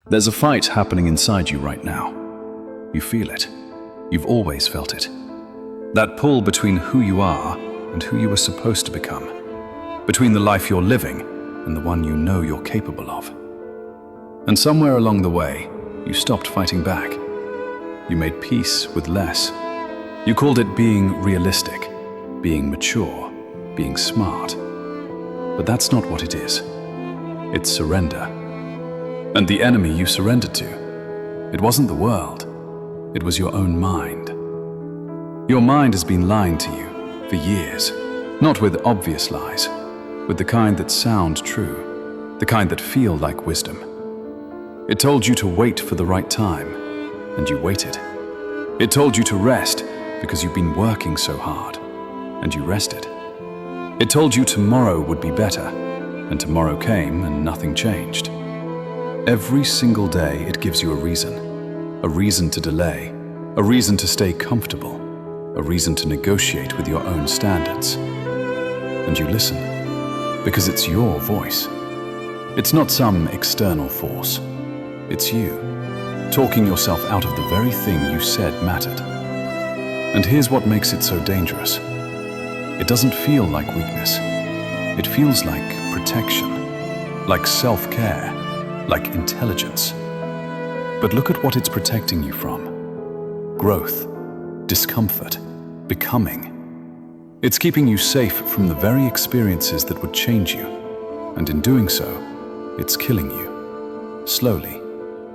There's a fight happening inside you right now. You feel it. You've always felt it. That pull between who you are and who you are supposed to become. Between the life you're living and the one you know you're capable of. And somewhere along the way, you stopped fighting back. You made peace with less. You called it being realistic, being mature, being smart. But that's not what it is. It's surrender. And the enemy you surrendered to, it wasn't the world. It was your own mind. Your mind has been lying to you for years, not with obvious lies, with the kind that sound true, the kind that feel like wisdom. It told you to wait for the right time, and you waited. It told you to rest because you've been working so hard, and you rested. It told you tomorrow would be better, and tomorrow came and nothing changed. Every single day it gives you a reason to delay, a reason to stay comfortable, a reason to negotiate with your own standards. And you listen, because it's your voice. It's not some external force. It's you, talking yourself out of the very thing you said mattered. And here's what makes it so dangerous. It doesn't feel like weakness. It feels like protection, like self-care, like intelligence. But look at what it's protecting you from. Growth, discomfort, becoming. It's keeping you safe from the very experiences that would change you. And in doing so, it's killing you. Slowly,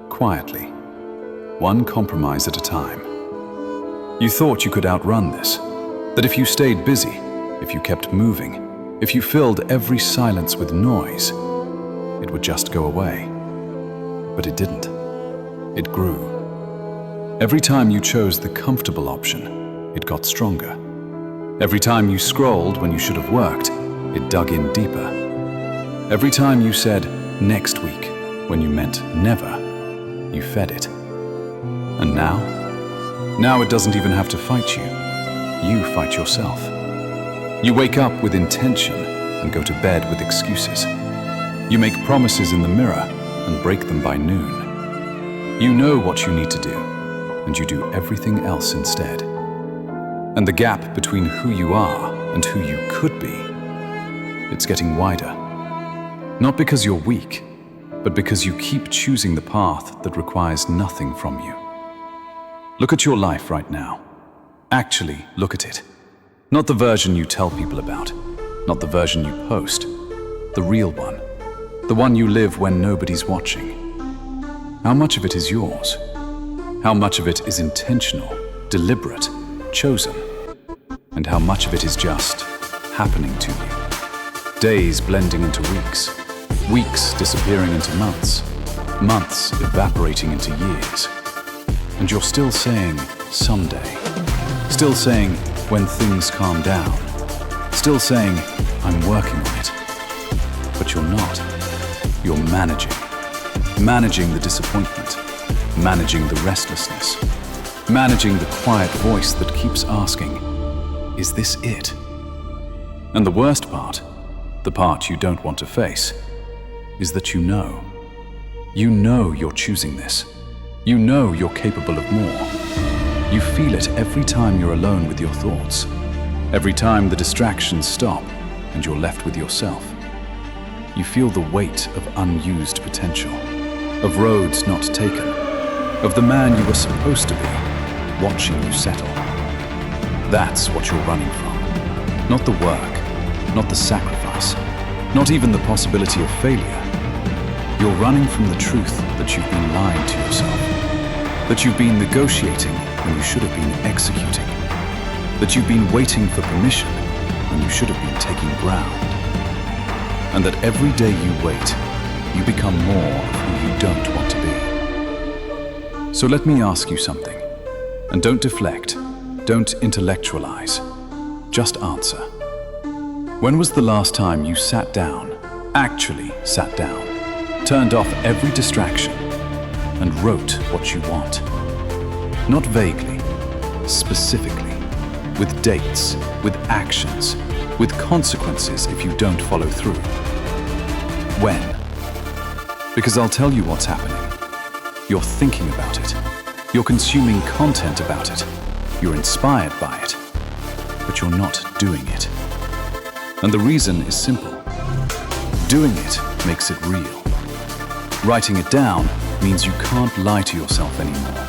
quietly, one compromise at a time. You thought you could outrun this, that if you stayed busy, if you kept moving, if you filled every silence with noise, it would just go away. But it didn't. It grew. Every time you chose the comfortable option, it got stronger. Every time you scrolled when you should have worked, it dug in deeper. Every time you said, next week, when you meant never, you fed it. And now it doesn't even have to fight you. You fight yourself. You wake up with intention and go to bed with excuses. You make promises in the mirror and break them by noon. You know what you need to do, and you do everything else instead. And the gap between who you are and who you could be, it's getting wider. Not because you're weak, but because you keep choosing the path that requires nothing from you. Look at your life right now. Actually, look at it. Not the version you tell people about, not the version you post, the real one, the one you live when nobody's watching. How much of it is yours? How much of it is intentional, deliberate, chosen? And how much of it is just happening to you? Days blending into weeks, weeks disappearing into months, months evaporating into years. And you're still saying, someday. Still saying, when things calm down. Still saying, I'm working on it. But you're not. You're managing. Managing the disappointment. Managing the restlessness. Managing the quiet voice that keeps asking, is this it? And the worst part, the part you don't want to face, is that you know. You know you're choosing this. You know you're capable of more. You feel it every time you're alone with your thoughts. Every time the distractions stop and you're left with yourself. You feel the weight of unused potential, of roads not taken, of the man you were supposed to be, watching you settle. That's what you're running from. Not the work, not the sacrifice, not even the possibility of failure. You're running from the truth that you've been lying to yourself, that you've been negotiating when you should have been executing, that you've been waiting for permission when you should have been taking ground, and that every day you wait, you become more of who you don't want to be. So let me ask you something, and don't deflect, don't intellectualize, just answer. When was the last time you sat down, actually sat down, turned off every distraction, and wrote what you want? Not vaguely, specifically, with dates, with actions, with consequences if you don't follow through. When? Because I'll tell you what's happening. You're thinking about it. You're consuming content about it. You're inspired by it. But you're not doing it. And the reason is simple. Doing it makes it real. Writing it down means you can't lie to yourself anymore.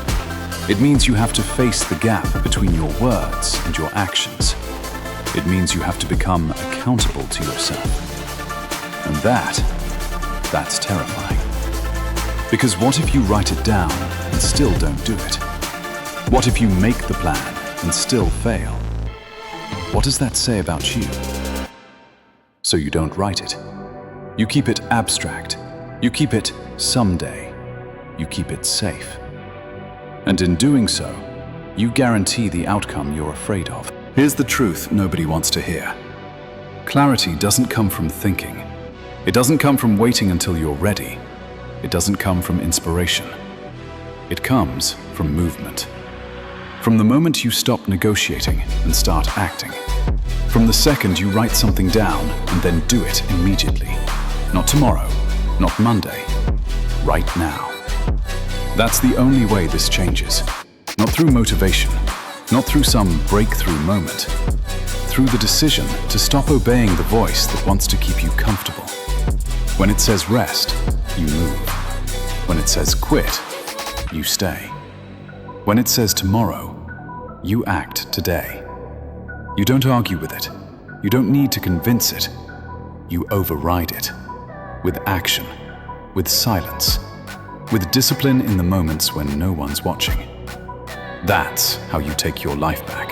It means you have to face the gap between your words and your actions. It means you have to become accountable to yourself. And that's terrifying. Because what if you write it down and still don't do it? What if you make the plan and still fail? What does that say about you? So you don't write it. You keep it abstract. You keep it someday. You keep it safe. And in doing so, you guarantee the outcome you're afraid of. Here's the truth nobody wants to hear. Clarity doesn't come from thinking. It doesn't come from waiting until you're ready. It doesn't come from inspiration. It comes from movement. From the moment you stop negotiating and start acting. From the second you write something down and then do it immediately. Not tomorrow, not Monday, right now. That's the only way this changes. Not through motivation, not through some breakthrough moment. Through the decision to stop obeying the voice that wants to keep you comfortable. When it says rest, you move. When it says quit, you stay. When it says tomorrow, you act today. You don't argue with it. You don't need to convince it. You override it. With action, with silence, with discipline in the moments when no one's watching. That's how you take your life back.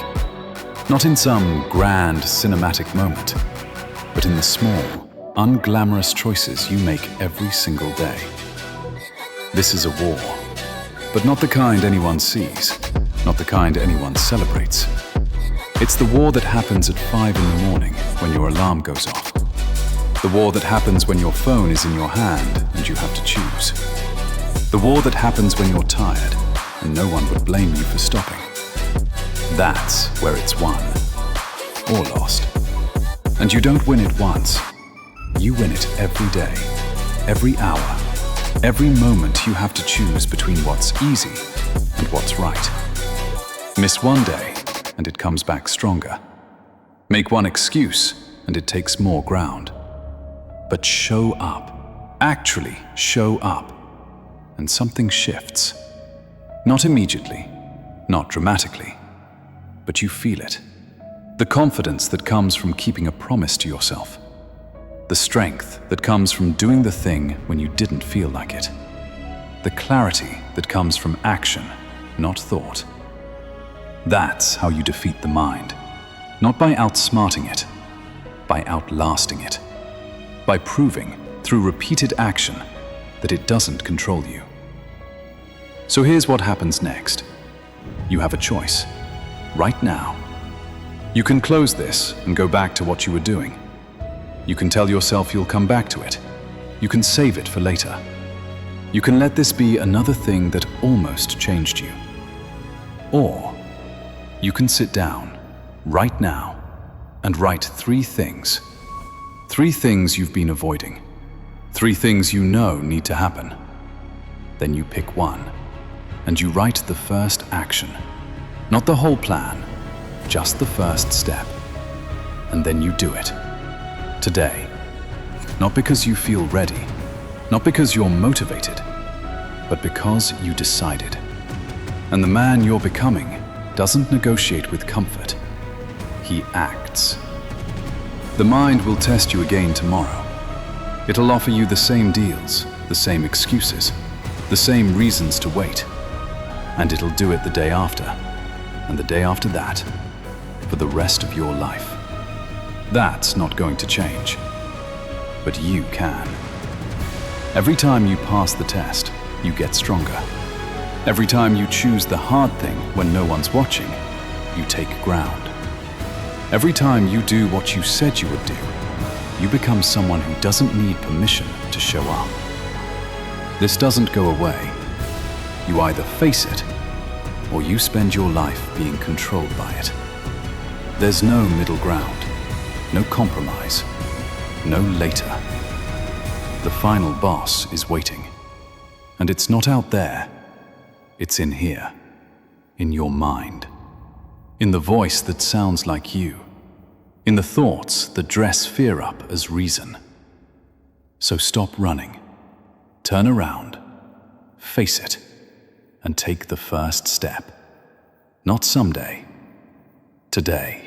Not in some grand cinematic moment, but in the small, unglamorous choices you make every single day. This is a war, but not the kind anyone sees, not the kind anyone celebrates. It's the war that happens at 5 in the morning when your alarm goes off. The war that happens when your phone is in your hand and you have to choose. The war that happens when you're tired and no one would blame you for stopping. That's where it's won or lost. And you don't win it once. You win it every day, every hour, every moment you have to choose between what's easy and what's right. Miss one day and it comes back stronger. Make one excuse and it takes more ground. But show up, actually show up, and something shifts. Not immediately, not dramatically, but you feel it. The confidence that comes from keeping a promise to yourself. The strength that comes from doing the thing when you didn't feel like it. The clarity that comes from action, not thought. That's how you defeat the mind. Not by outsmarting it, by outlasting it. By proving, through repeated action, that it doesn't control you. So here's what happens next. You have a choice, right now. You can close this and go back to what you were doing. You can tell yourself you'll come back to it. You can save it for later. You can let this be another thing that almost changed you. Or you can sit down, right now, and write 3 things. 3 things you've been avoiding. 3 things you know need to happen. Then you pick one, and you write the first action. Not the whole plan, just the first step. And then you do it. Today. Not because you feel ready, not because you're motivated, but because you decided. And the man you're becoming doesn't negotiate with comfort. He acts. The mind will test you again tomorrow. It'll offer you the same deals, the same excuses, the same reasons to wait. And it'll do it the day after, and the day after that, for the rest of your life. That's not going to change. But you can. Every time you pass the test, you get stronger. Every time you choose the hard thing when no one's watching, you take ground. Every time you do what you said you would do, you become someone who doesn't need permission to show up. This doesn't go away. You either face it, or you spend your life being controlled by it. There's no middle ground, no compromise, no later. The final boss is waiting, and it's not out there, It's in here, in your mind, in the voice that sounds like you, in the thoughts that dress fear up as reason. So stop running, turn around, face it, and take the first step. Not someday, today.